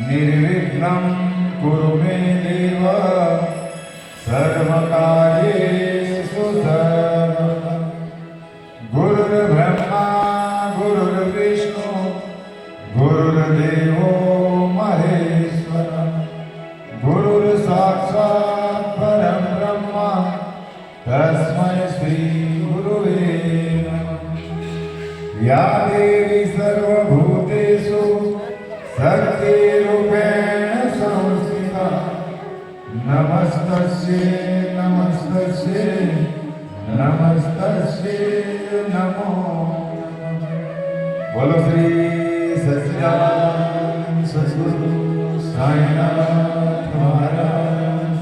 निर्विघ्नं कुरु मे देव सर्वकार्येषु सर्वदा। गुरुर्ब्रह्मा गुरुर्विष्णु गुरुर्देवो महेश्वरः गुरुर्साक्षात् परं ब्रह्म तस्मै श्री गुरुवे नमः। या देवी सर्वभूतेषु शक्तिरूपेण संस्थिता नमस्तस्यै नमस्तस्यै नमस्तस्यै नमो नमः। बोलो श्री सच्चिदानंद सद्गुरु साईनाथ महाराज।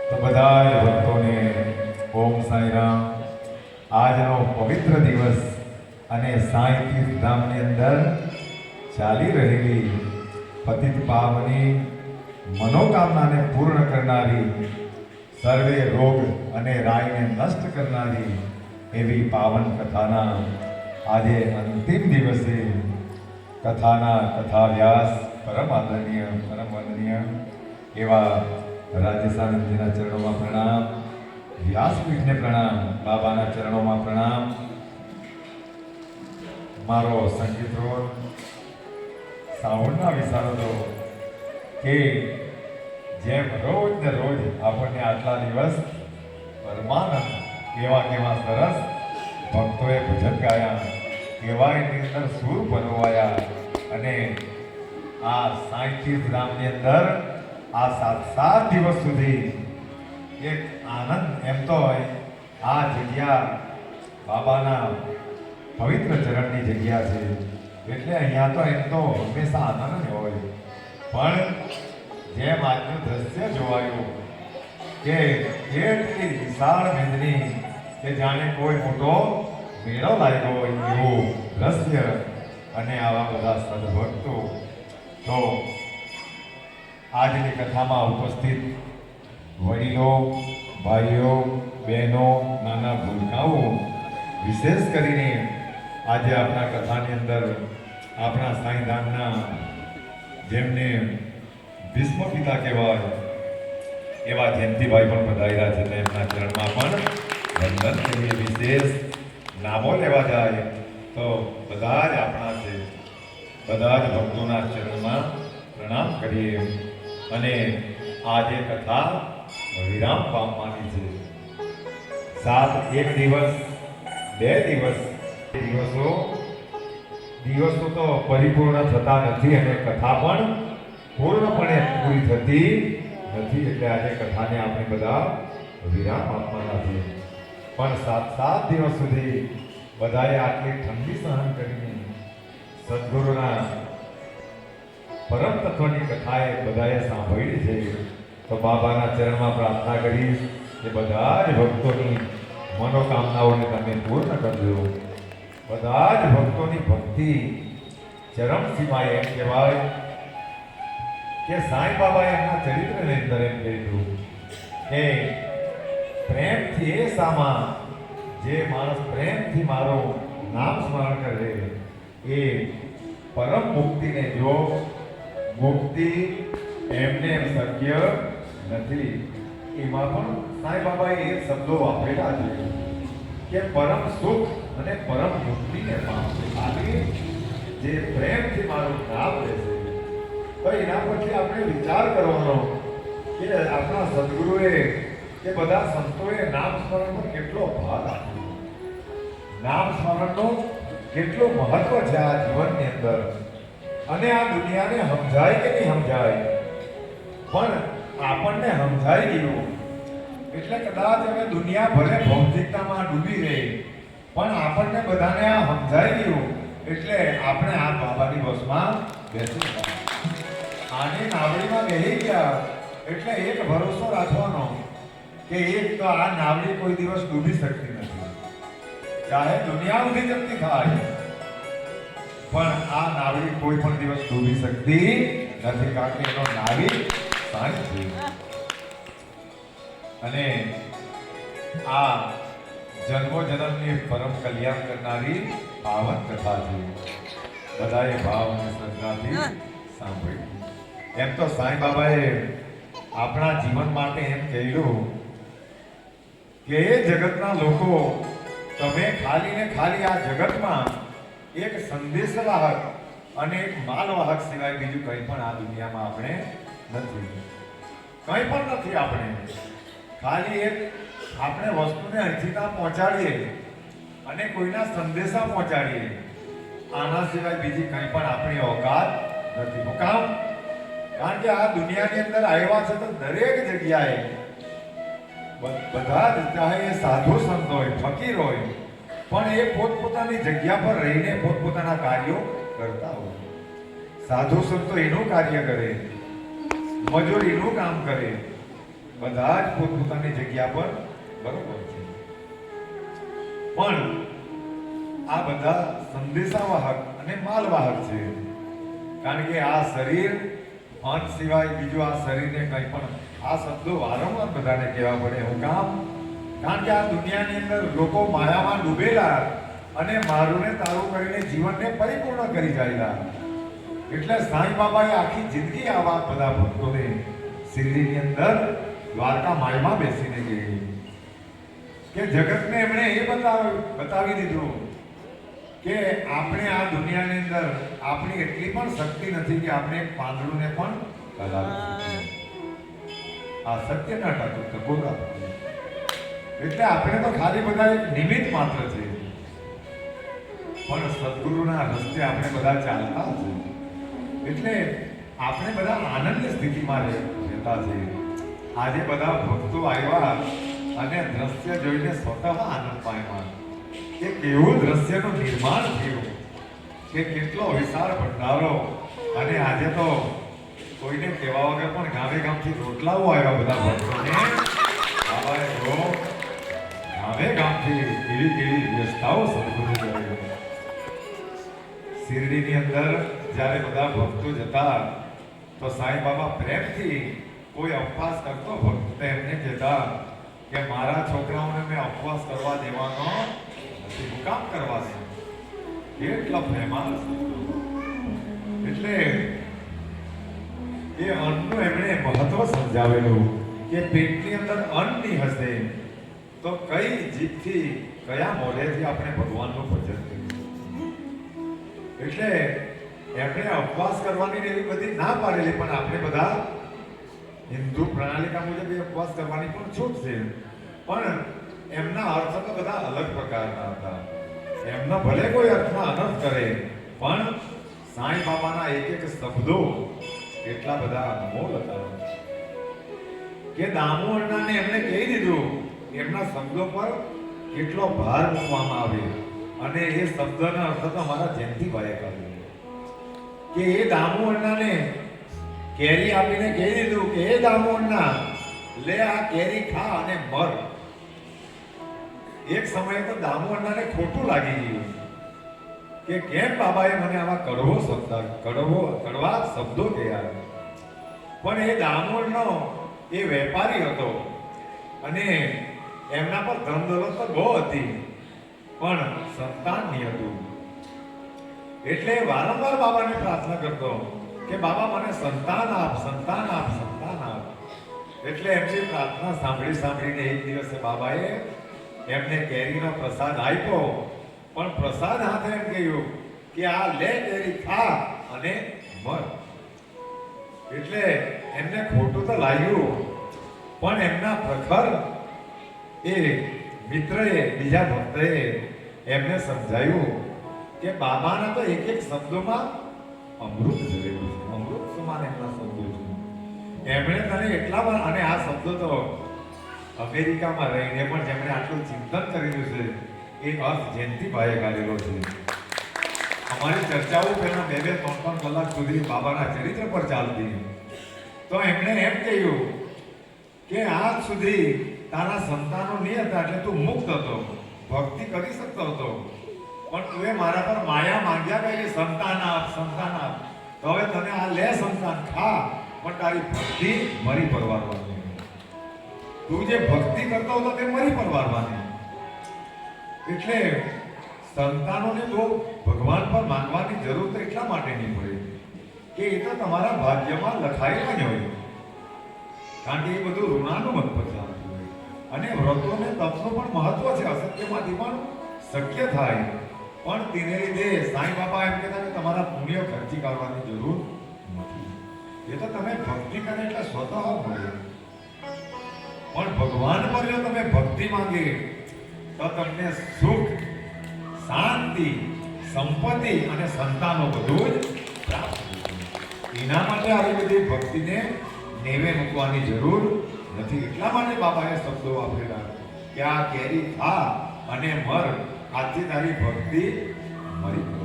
तो बधाई भक्तोने ओम साई राम। આજનો પવિત્ર દિવસ અને સાંઈ તીર્થધામની અંદર ચાલી રહેલી પતિત પાવની મનોકામનાને પૂર્ણ કરનારી, સર્વે રોગ અને રાયને નષ્ટ કરનારી એવી પાવન કથાના આજે અંતિમ દિવસે કથાના કથાવ્યાસ પરમ આદરણીય પરમ વંદનીય એવા રાજેશાનંદજીના ચરણોમાં પ્રણામ, વ્યાસપીઠને પ્રણામ, બાબાના ચરણોમાં પ્રણામ। મારો સંગીત રોલ સાવણના વિશારદો કે જેમ રોજ ને રોજ આપણને આટલા દિવસ પરમાનંદ કેવા સરસ ભક્તોએ ભજન ગાયા, કેવા એની અંદર સૂર પરોવાયા અને આ સાઈ તીર્થધામની અંદર આ 7 દિવસ સુધી એક આનંદ એમ તો હોય। આ જગ્યા બાબાના પવિત્ર ચરણની જગ્યા છે એટલે અહીંયા તો એમ તો હંમેશા આનંદ હોય, પણ જેમ આજનું દ્રશ્ય જોવાયું કે એટલી વિશાળ મેદની કે જાણે કોઈ મોટો મેળો લાગ્યો હોય એવું દ્રશ્ય અને આવા બધા સદભક્તો। તો આજની કથામાં ઉપસ્થિત વડીલો, ભાઈઓ, બહેનો, નાના ભૂલકાઓ, વિશેષ કરીને આજે આપણા કથાની અંદર આપણા સાંઈધામના જેમને ભીષ્મ પિતા કહેવાય એવા જયંતિભાઈ પણ પધાર્યા છે, એમના ચરણમાં પણ વંદન કરીએ। વિશેષ નામો લેવા જાય તો બધા જ આપણા છે, બધા જ ભક્તોના ચરણમાં પ્રણામ કરીએ અને આજે કથા વિરામ પામવાની છે। 7 એક દિવસ 2 દિવસ દિવસો તો પરિપૂર્ણ થતા નથી અને કથા પણ પૂર્ણપણે પૂરી થતી નથી, એટલે આજે કથાને આપણે બધા વિરામ આપવાના છે। પણ 7 દિવસ સુધી બધાએ આટલી ઠંડી સહન કરીને સદગુરુના પરમ તત્વની કથાએ બધાએ સાંભળી છે। તો બાબાના ચરણમાં પ્રાર્થના કરીશ કે બધા જ ભક્તોની મનોકામનાઓને તમે પૂર્ણ કરજો। બધા જ ભક્તોની ભક્તિ ચરમ સીમાએ એમ કહેવાય કે સાંઈ બાબાએ એમના ચરિત્રની અંદર એમ કહેલું કે પ્રેમથી એ સામા જે માણસ પ્રેમથી મારો નામ સ્મરણ કરે એ પરમ મુક્તિને જો મુક્તિ એમને એમ શક્ય નથી। એમાં પણ સાંઈ બાબાએ એ શબ્દો વાપરેલા છે કે પરમ સુખ અને પરમ મુક્તિને પામશે ખાલી જે પ્રેમથી મારું નામ લેશે। તો એના પછી આપણે વિચાર કરવાનો કે આપણા સદગુરુએ કે બધા સંતોએ નામ સ્મરણનો કેટલો ભાગ આપ્યો, નામ સ્મરણનો કેટલું મહત્વ છે આ જીવનની અંદર અને આ દુનિયાને સમજાય કે નહીં સમજાય, પણ આપણને સમજાઈ ગયું એટલે કદાચ હવે દુનિયા ભલે ભૌતિકતામાં ડૂબી રહી પણ આપણને બધાને આ સમજાઈ ગયું એટલે આપણે આ બાબાની બસમાં બેસી ગયા, આની નાવડીમાં બેસી ગયા। એટલે એક ભરોસો રાખવાનો કે એક તો આ નાવડી કોઈ દિવસ ડૂબી શકતી નથી, ચાહે દુનિયા ઉભી જતી થાય પણ આ નાવડી કોઈ પણ દિવસ ડૂબી શકતી નથી, કારણ કે એનો નાવિક સાંઈ છે। અને આ જન્મો જન્મની પરમ કલ્યાણ કરનારી પાવન કથા છે। બધાએ ભાવ અને શ્રદ્ધાથી સાંભળ્યું. એમ તો સાંઈ બાબાએ આપણા જીવન માટે એમ કહ્યું કે એ જગતના લોકો, તમે ખાલી ને ખાલી આ જગતમાં એક સંદેશવાહક અને એક માલવાહક સિવાય બીજું કંઈ પણ આ દુનિયામાં આપણે નથી. કંઈ પણ નથી આપણે. ખાલી એક આપણે વસ્તુને અહીંથી ત્યાં પહોંચાડીએ અને કોઈના સંદેશા પહોંચાડીએ, આના સિવાય બીજી કંઈ પણ આપણી ઓકાત નથી. શું કામ? કારણ કે આ દુનિયાની અંદર આવ્યા છે તો દરેક જગ્યાએ બધા જ, ચાહે એ સાધુ સંત હોય, ફકીર હોય, પણ એ પોતપોતાની જગ્યા પર રહીને પોતપોતાના કાર્યો કરતા હોય. સાધુ સંતો એનું કાર્ય કરે, મજૂરીનું કામ કરે, બધા જ પોતપોતાની જગ્યા પર બરોબર છે. પણ આ બધા સંદેશાવાહક અને માલવાહક છે. કારણ કે આ શરીર અંત સિવાય બીજું આ શરીરને કંઈ પણ, આ શબ્દો વારંવાર બધાને કહેવા પડે. હું કામ? કારણ કે આ દુનિયાની અંદર લોકો માયામાં ડૂબેલા અને મારું ને તારું કરીને જીવનને પરિપૂર્ણ કરી જાયેલા. એટલે સાંઈ બાબાએ આખી જિંદગી આવા બધા ભક્તોને શિરડીની અંદર દ્વારકા માયમાં બેસીને ગઈ કે જગતને એમણે એ બતાવી દીધું કે આપણે આ દુનિયાની અંદર આપણી એટલી પણ શક્તિ નથી કે આપણે એક પાંદડુંને પણ હલાવી શકીએ. આ સત્યના ટકોરા. એટલે આપણે તો ખાલી બધા એક નિમિત્ત માત્ર છે, પણ સદગુરુના રસ્તે આપણે બધા ચાલતા છે. એટલે આપણે બધા આનંદની સ્થિતિમાં રહેતા છે. આજે બધા ભક્તો આવ્યા અને દ્રશ્ય જોઈને સ્વતઃ આનંદ પામ્યા કે કેવું દ્રશ્યનું નિર્માણ થયું, કે કેટલો વિશાળ ભંડારો. અને આજે તો કોઈને કહેવા વગર પણ ગામે ગામથી રોટલાઓ આવ્યા બધા ભક્તોને. બાબાએ ગામે ગામથી કેવી કેવી વ્યવસ્થાઓ સદગુરુ કરી. શિરડીની અંદર જ્યારે બધા ભક્તો જતા તો સાંઈ બાબા પ્રેમથી કોઈ ઉપવાસ કરતો ભક્ત એમને કહેતા કે મારા છોકરાઓને મેં ઉપવાસ કરવા દેવાનો નથી. હું કામ કરવા દે? એટલા પ્રેમાળ. એટલે એ અન્નનું એમણે મહત્વ સમજાવેલું કે પેટની અંદર અન્ન નહીં હશે તો કઈ જીભથી, કયા મોઢેથી આપણે ભગવાનનું ભજન કરીશું. એટલે એમણે ઉપવાસ કરવાની એવી બધી ના પાડેલી, પણ આપણે બધા હિન્દુ પ્રણાલિકા મુજબ એ ઉપવાસ કરવાની પણ છૂટ છે. પણ એમના અર્થ તો બધા અલગ પ્રકારના હતા. એમના ભલે કોઈ અર્થમાં અનર્થ કરે, પણ સાંઈ બાબાના એક એક શબ્દો એટલા બધા અનમોલ હતા કે દામુ અಣ್ಣાને એમણે કહી દીધું, એમના શબ્દો પર કેટલો ભાર મૂકવામાં આવે. અને એ શબ્દના અર્થ તો અમારા જયંતિભાઈએ કર્યો કે એ દામુ અಣ್ಣાને કેરી આપીને કહી દીધું કે એ દામુ અಣ್ಣા, લે આ કેરી ખા અને મર. એક સમયે તો દામુ અಣ್ಣાને ખોટું લાગી ગયું કે કેમ બાબાએ મને આવા કડવા શબ્દો કહ્યા. પણ એ દામુ અಣ್ಣો એ વેપારી હતો અને એમના પર ધન દોલત તો બહુ હતી, પણ સંતાન નહીં હતું. એટલે વારંવાર બાબાને પ્રાર્થના કરતો કે બાબા મને સંતાન આપ, સંતાન આપ, સંતાન આપ. એટલે એમની પ્રાર્થના સાંભળીને એક દિવસે બાબાએ એમને કેરીનો પ્રસાદ આપ્યો, પણ પ્રસાદ હાથે એમ કહ્યું કે આ લે કેરી ખા અને મર. એટલે એમને ખોટું તો લાગ્યું, પણ એમના પ્રખર એ મિત્રએ, બીજા ભક્તએ એમને સમજાયું કે બાબાના તો એક એક શબ્દોમાં અમૃત ભરેલું છે, અમૃત સમાન એમના શબ્દો છે. એમણે તને એટલા, અને આ શબ્દો તો અમેરિકામાં રહીને પણ જેમણે આટલું ચિંતન કરેલું છે એ અર્થ જયંતિભાઈએ કાઢેલો છે. અમારી ચર્ચાઓ પહેલા 2-3 કલાક સુધી બાબાના ચરિત્ર પર ચાલતી, તો એમણે એમ કહ્યું કે આજ સુધી તારા સંતાનો નહીં હતા એટલે તું મુક્ત હતો, ભક્તિ કરી શકતો હતો, પણ તું મારા પર માયા માંગ્યા કે સંતાન આપ, સંતાન આપ. તો હવે તને આ લે સંતાન ખા, પણ તારી ભક્તિ મરી પરવારવાની. તું જે ભક્તિ કરતો હતો તે મરી પરવારવાની. એટલે સંતાનોને બહુ ભગવાન પર માંગવાની જરૂર તો એટલા કે એ તો તમારા ભાગ્યમાં લખાયેલું જ હોય, કારણ કે એ બધું ઋણાનુબંધ પર ચાલતું હોય. અને વ્રતોને તપનું પણ મહત્વ છે, અસત્યમાંથી પણ શક્ય થાય. પણ તેને લીધે સાંઈ બાબા એમ કહેતા કે તમારા પુણ્ય ખર્ચી કાઢવાની જરૂર નથી, એ તો તમે ભક્તિ કરે એટલે સ્વતઃ મળે. પણ ભગવાન પર જો તમે ભક્તિ માંગે તો તમને સુખ, શાંતિ, સંપત્તિ અને સંતાનો બધું જ પ્રાપ્ત થશે. એના માટે આવી બધી ભક્તિને નેવે મૂકવાની જરૂર નથી. એટલા માટે બાબાએ શબ્દો વાપરેલા કે આ કેરી ખા અને મર, આજથી તારી ભક્તિ મરી ગઈ.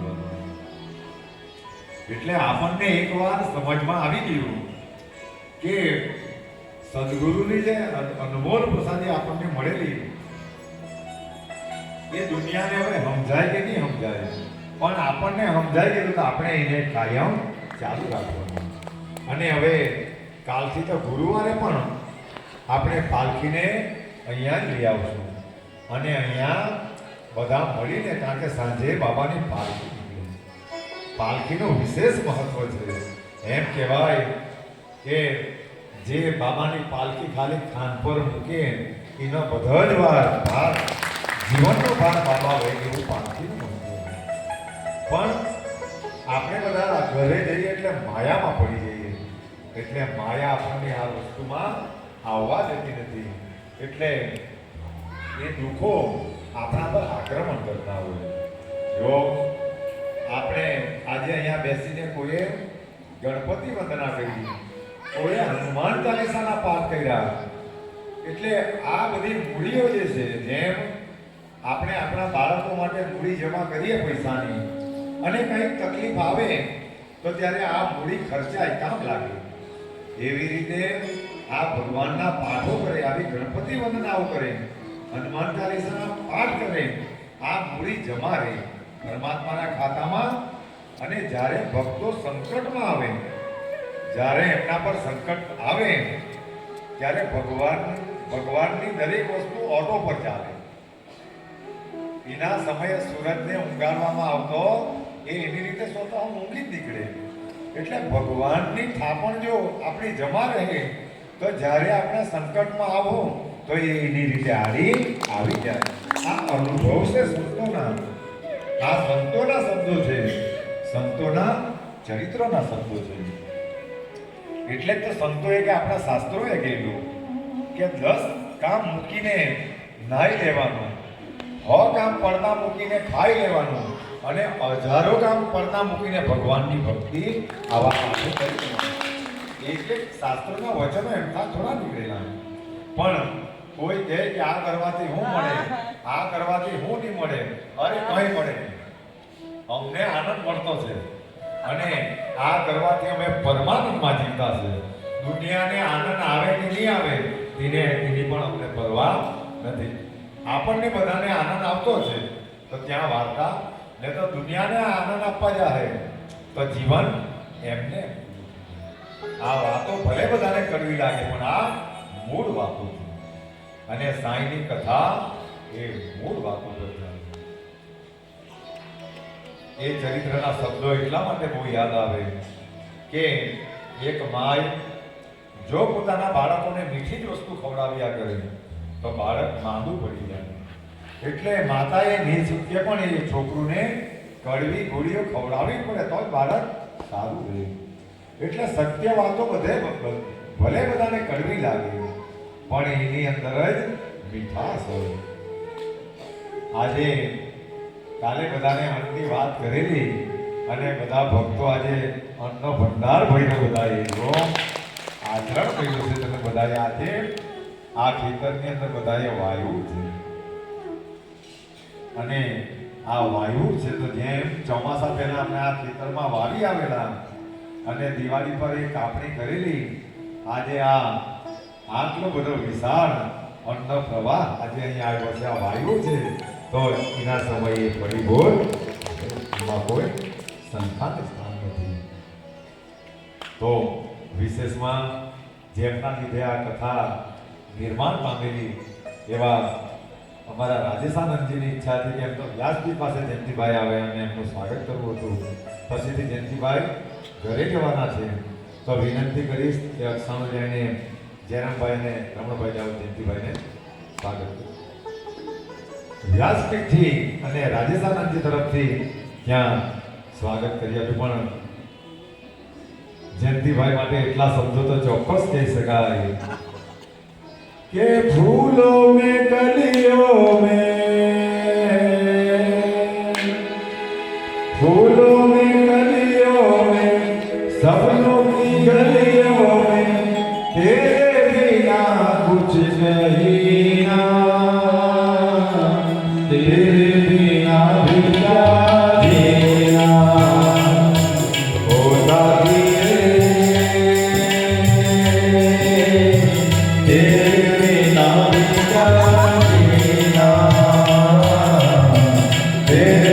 એટલે આપણને એકવાર સમજમાં આવી ગયું કે સદગુરુની જે અનમોલ પ્રસાદી આપણને મળેલી એ દુનિયાને હવે સમજાય કે નહીં સમજાય, પણ આપણને સમજાય ગયું તો આપણે એને કાયમ ચાલુ રાખવાનું. અને હવે કાલથી તો ગુરુવારે પણ આપણે પાલખીને અહીંયા જ લઈ આવશું અને અહીંયા બધા મળીને, કારણ કે સાંજે બાબાની પાલખી નીકળે. પાલખીનું વિશેષ મહત્વ છે. એમ કહેવાય કે જે બાબાની પાલખી ખાલી ખાન પર મૂકે એનો બધા જ ભાર જીવનનો ભાર બાબા હોય એવું પાલખીનું મહત્વ. પણ આપણે બધા ઘરે જઈએ એટલે માયામાં પડી જઈએ, એટલે માયા આપણને આ વસ્તુમાં આવવા દેતી નથી. એટલે એ દુઃખો આપણા પર આક્રમણ કરતા હોય. જો આપણે આજે અહીંયા બેસીને કોઈએ ગણપતિ વંદના કરી, કોઈએ હનુમાન ચાલીસાના પાઠ કર્યા, એટલે આ બધી મૂડીઓ જે છે, જેમ આપણે આપણા બાળકો માટે મૂડી જમા કરીએ પૈસાની, અને કંઈક તકલીફ આવે તો ત્યારે આ મૂડી ખર્ચાય, કામ લાગે, એવી રીતે આ ભગવાનના પાઠો કરે, આવી ગણપતિ વંદનાઓ કરે, હનુમાન ચાલીસાના પાઠ કરે, આ મૂડી જમા રહે પરમાત્માના ખાતામાં. અને જ્યારે ભક્તો સંકટમાં આવે, જ્યારે એમના પર સંકટ આવે ત્યારે ભગવાનની દરેક વસ્તુ ઓટો પર ચાલે. એના સમયે સૂરજને ઊંઘાડવામાં આવતો એ એની રીતે સ્વતઃ ઊંઘી જ નીકળે. એટલે ભગવાનની થાપણ જો આપણી જમા રહે તો જ્યારે આપણે સંકટમાં આવો તો એ એની રીતે આવી જાય. આ અનુભવ છે સંતોના, આ સંતોના શબ્દો છે, સંતોના ચરિત્રોના શબ્દો છે. એટલે જ તો સંતોએ કે આપણા શાસ્ત્રોએ કહેલું કે 10 કામ મૂકીને નાહી લેવાનું, 100 કામ પડદા મૂકીને ખાઈ લેવાનું, અને 1000 કામ પડદા મૂકીને ભગવાનની ભક્તિ આવા કામો કરી લેવાનું. એટલે શાસ્ત્રોના વચનો એમના થોડા નીકળેલા. પણ કોઈ કહે કે આ કરવાથી શું મળે, આ કરવાથી શું નહીં મળે, અરે કંઈ મળે નહીં, અમને આનંદ મળતો છે અને આ કરવાથી અમે પરમાનંદમાં જીવતા છે. દુનિયાને આનંદ આવે કે નહીં આવે તેની પણ અમને પરવા નથી. આપણને બધાને આનંદ આવતો છે તો ત્યાં વાર્તા, ને તો દુનિયાને આનંદ આપવા જાય તો જીવન એમને. આ વાતો ભલે બધાને કડવી લાગે પણ આ મૂળ વાતો છે, અને સાંઈની કથા એ મૂળ વાતો પર જાય. એ ચરિત્રના શબ્દો એટલા માટે બહુ યાદ આવે કે એક માય જો પોતાના બાળકોને મીઠી જ વસ્તુ ખવડાવ્યા કરે તો બાળક માંદું પડી જાય. એટલે માતાએ નિઃશુલ્કે પણ એ છોકરુને કડવી ગોળીઓ ખવડાવવી પડે તો જ બાળક સારું રહે. એટલે સત્ય વાતો ભલે બધાને કડવી લાગે પણ એની અંદર જ મીઠાશ હોય. આજે કાલે બધાને અન્નની વાત કરેલી અને બધા ભક્તો આજે અન્નનો ભંડાર ભર્યો, બધા એનો આચરણ કર્યું છે. તમે બધાએ આજે આ ખેતરની અંદર બધાએ વાયુ છે, અને આ વાયુ છે તો જેમ ચોમાસા પહેલા આપણે આ ખેતરમાં વાવી આવેલા અને દિવાળી પર એ કાપણી કરેલી, આજે આટલો બધો વિશાળ અન્ન પ્રવાહ આજે અહીંયા આવ્યો છે. આ વાયુ છે તો એના સમયે પરિબોલ એમાં કોઈ સંસ્થાન સ્થાન નથી. તો વિશેષમાં જેમના લીધે આ કથા નિર્માણ પામેલી એવા અમારા રાજેશાનંદજીની ઈચ્છા હતી કે એમ તો વ્યાસજી પાસે જયંતિભાઈ આવે અને એમનું સ્વાગત કરવું હતું. પછીથી જયંતિભાઈ ઘરે જવાના છે તો વિનંતી કરીશ કે અક્ષાણુજાઈને જયરામભાઈ અને રમણભાઈ જાઓ જયંતિભાઈને સ્વાગત કરો. વ્યાસપીઠથી અને રાજેશાનંદજી તરફથી ત્યાં સ્વાગત કરી આપ્યું, પણ જયંતિભાઈ માટે એટલા શબ્દો તો ચોક્કસ કહી શકાય કે ફૂલો મેં કલીઓ મેં, फूलों में कलियों में सपनों की गलियों में तेरे बिना कुछ नहीं ना, तेरे बिना भी क्या जीना होता तेरे बिना भी क्या जीना, तेरे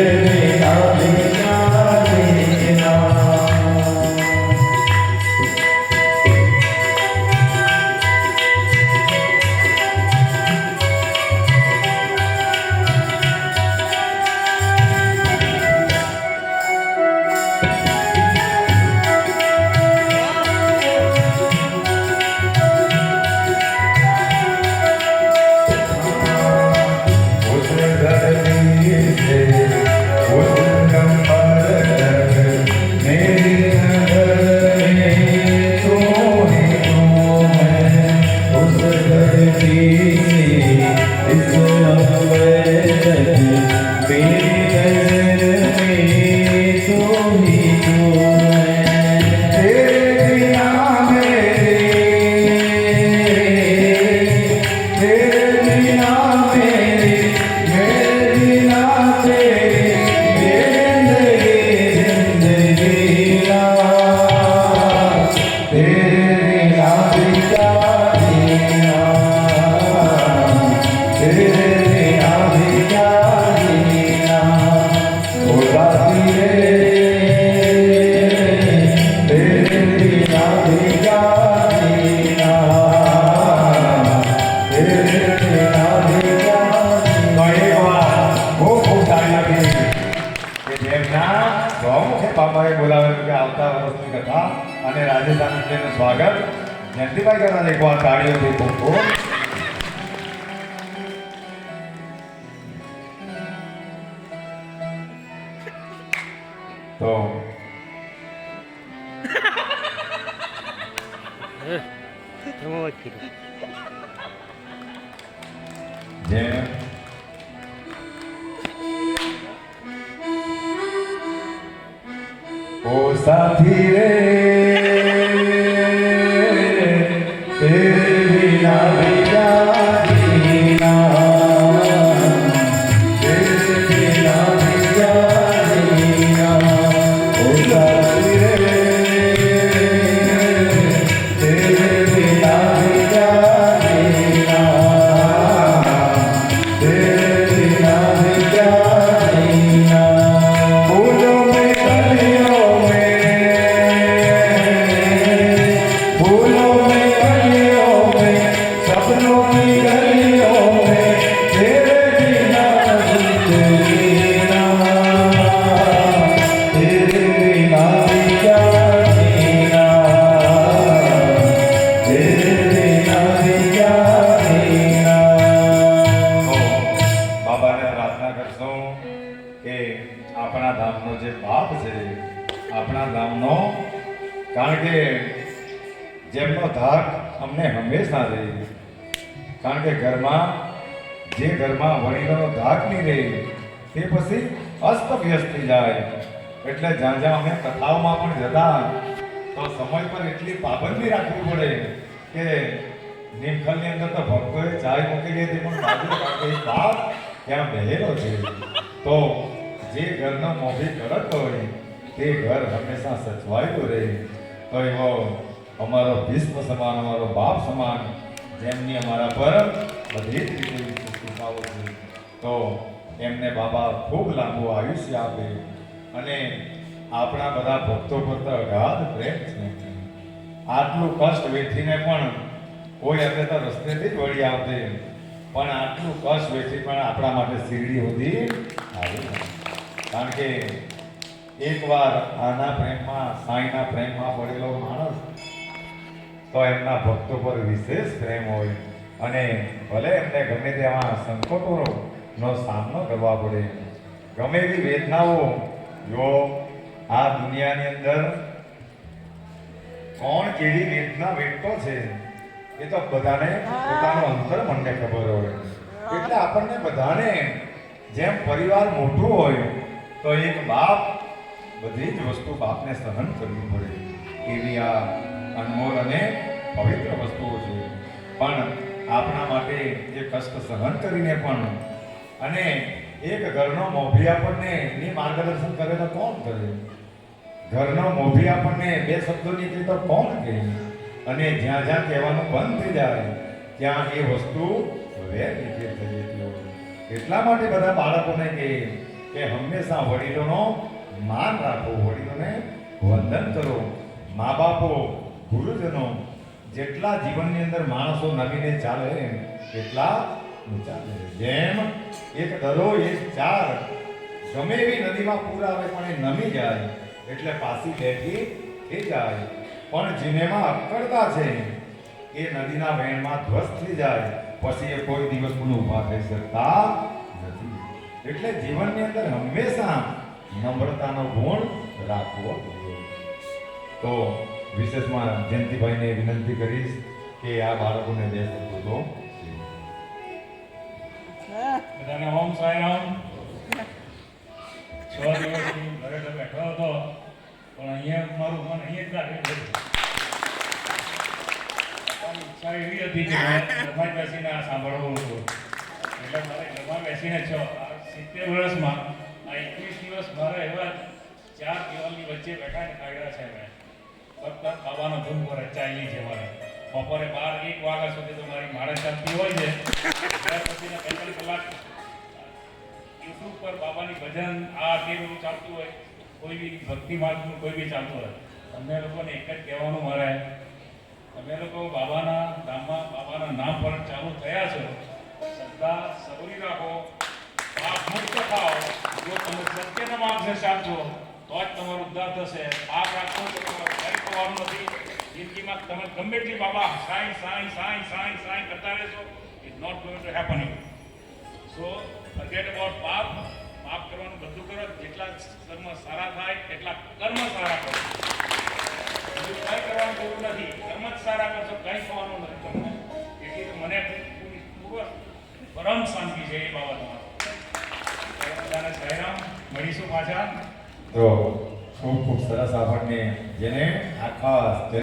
બાપાએ બોલાવેલું કે આવતા વર્ષની કથા અને રાજેશાનંદજીનું સ્વાગત. જયંતિભાઈ કરવા એકવાર તાળીઓથી ખૂબ ખૂબ. તો જેમ ओ साथी रे तेरे बिना भी क्या जीना, तेरे बिना भी क्या जीना, ओ साथी रे तेरे बिना भी क्या जीना, तेरे बिना भी क्या जीना. फूलों में कलियों આપણા ધામનો જે બાપ છે, આપણા ધામનો, કારણ કે જેમનો ધાક અમને હંમેશા રહે, કારણ કે ઘરમાં વડીલોનો ધાક નહીં રહે તે પછી અસ્તવ્યસ્ત થઈ જાય. એટલે જ્યાં જ્યાં અમે કથાઓમાં પણ જતા તો સમય પર એટલી પાબંદી રાખવી પડે કે નીમખલની અંદર તો ભક્તોએ ચાય મૂકી દે તે પણ બાજુ રાખે બાપ ત્યાં બેહેલો છે. તો જે ઘરનો મોભી કડક હોય તે ઘર હંમેશા સચવાયેલું રહે. તો એવો અમારો ભીષ્મ સમાન, અમારો બાપ સમાન, જેમની અમારા પર બધી જ રીતે કૃપાઓ છે, તો એમને બાબા ખૂબ લાંબુ આયુષ્ય આપે અને આપણા બધા ભક્તો પર તો અગાધ પ્રેમ છે. આટલું કષ્ટ વેઠીને પણ કોઈ આપણે તો રસ્તેથી જ વળી આવતે, પણ આટલું કષ્ટ વેઠી પણ આપણા માટે શિરડી સુધી આવી. કારણ કે એકવાર આના પ્રેમમાં સાંઈના પ્રેમમાં પડેલો માણસ તો એમના ભક્તો પર વિશેષ પ્રેમ હોય અને ભલે એમને ગમે તેવા સંકટોનો સામનો કરવા પડે, ગમે એવી વેદનાઓ, જો આ દુનિયાની અંદર કોણ કેવી વેદના વેઠતો છે એ તો બધાને પોતાનો અંતર મનને ખબર હોય. એટલે આપણને બધાને જેમ પરિવાર મોટું હોય તો એક બાપ બધી જ વસ્તુ બાપને સહન કરવી પડે, એવી આ અનમોલ અને પવિત્ર વસ્તુઓ છે. પણ આપણા માટે જે કષ્ટ સહન કરીને પણ અને એક ઘરનો મોભી આપણને એની માર્ગદર્શન કરે તો કોણ કરે? ઘરનો મોભી આપણને બે શબ્દોની કહે તો કોણ કહે? અને જ્યાં જ્યાં કહેવાનું બંધ થઈ જાય ત્યાં એ વસ્તુ વેર વિખેર થઈ જતી હોય. એટલા માટે બધા બાળકોને કહે કે હંમેશા વડીલોનો માન રાખો, વડીલોને વંદન કરો. મા બાપો, ગુરુજનો જેટલા જીવનની અંદર માણસો નમીને ચાલે એટલા ઊંચા છે. જેમ એક દરો એક ચાર ગમે એવી નદીમાં પૂર આવે પણ એ નમી જાય એટલે પાછી બેઠી થઈ જાય, પણ જીનેમાં અક્કડતા છે એ નદીના વહેણમાં ધ્વસ્ત થઈ જાય પછી એ કોઈ દિવસ પણ ઊભા થઈ શકતા નથી. એટલે જીવનની અંદર હંમેશા નમ્રતાનો ગુણ રાખવો જોઈએ. તો વિશેષમાં જયંતિભાઈને વિનંતી કરીશ કે આ બાળકોને બે શબ્દો બધાને ઓમ સાંઈરામ. 6 દિવસથી ઘરે તો બેઠો હતો પણ અહીંયા મારું મન અહીંયા જ લાગે. ઈચ્છા એવી હતી કે ઘરમાં બેસીને આ સાંભળવું હતું, એટલે મારે ઘરમાં બેસીને 70 વર્ષમાં આ 21 દિવસ મારે એવા 4 દિવાલની વચ્ચે બેઠાને કાઢ્યા છે. મેં ફક્ત ખાવાનો ધૂમ પર ચાલી છે મારે. બપોરે 12-1 વાગ્યા સુધી તો મારી માળે ચાલતી હોય છે. ત્યાર પછીના 45 કલાક યુટ્યુબ પર બાબાની ભજન આ તે બધું ચાલતું હોય, કોઈ બી ભક્તિ માર્ગનું કોઈ બી ચાલતું હોય. અમને લોકોને એક જ કહેવાનું મારે, તમે લોકો બાબાના ધામમાં બાબાના નામ પર ચાલુ થયા છો, શ્રદ્ધા સબરી રાખો, પાપ મુક્ત થાઓ. જો તમે સત્યના માર્ગે ચાલશો તો જ તમારો ઉદ્ધાર થશે. પાપ રાખશો તો તમારે કંઈ થવાનું નથી. જિંદગીમાં તમે ગમે એટલી બાબા સાઈ સાઈ સાઈ સાઈ સાઈ કરતા રહેશો, it not going to happening. So forget about પાપ. પાપ કરવાનું બધું કરો, જેટલા કર્મ સારા થાય એટલા કર્મ સારા કરો. બીજું કંઈ કરવાનું જરૂર નથી, કર્મ જ સારા કરશો, કંઈ થવાનું નથી તમને. એટલી મને પૂર્વ પરમ શાંતિ છે એ બાબતમાં. બધાને સાંઈરામ. મળીશું પાછા. તો ખૂબ ખૂબ સરસ આપણને જેને આખા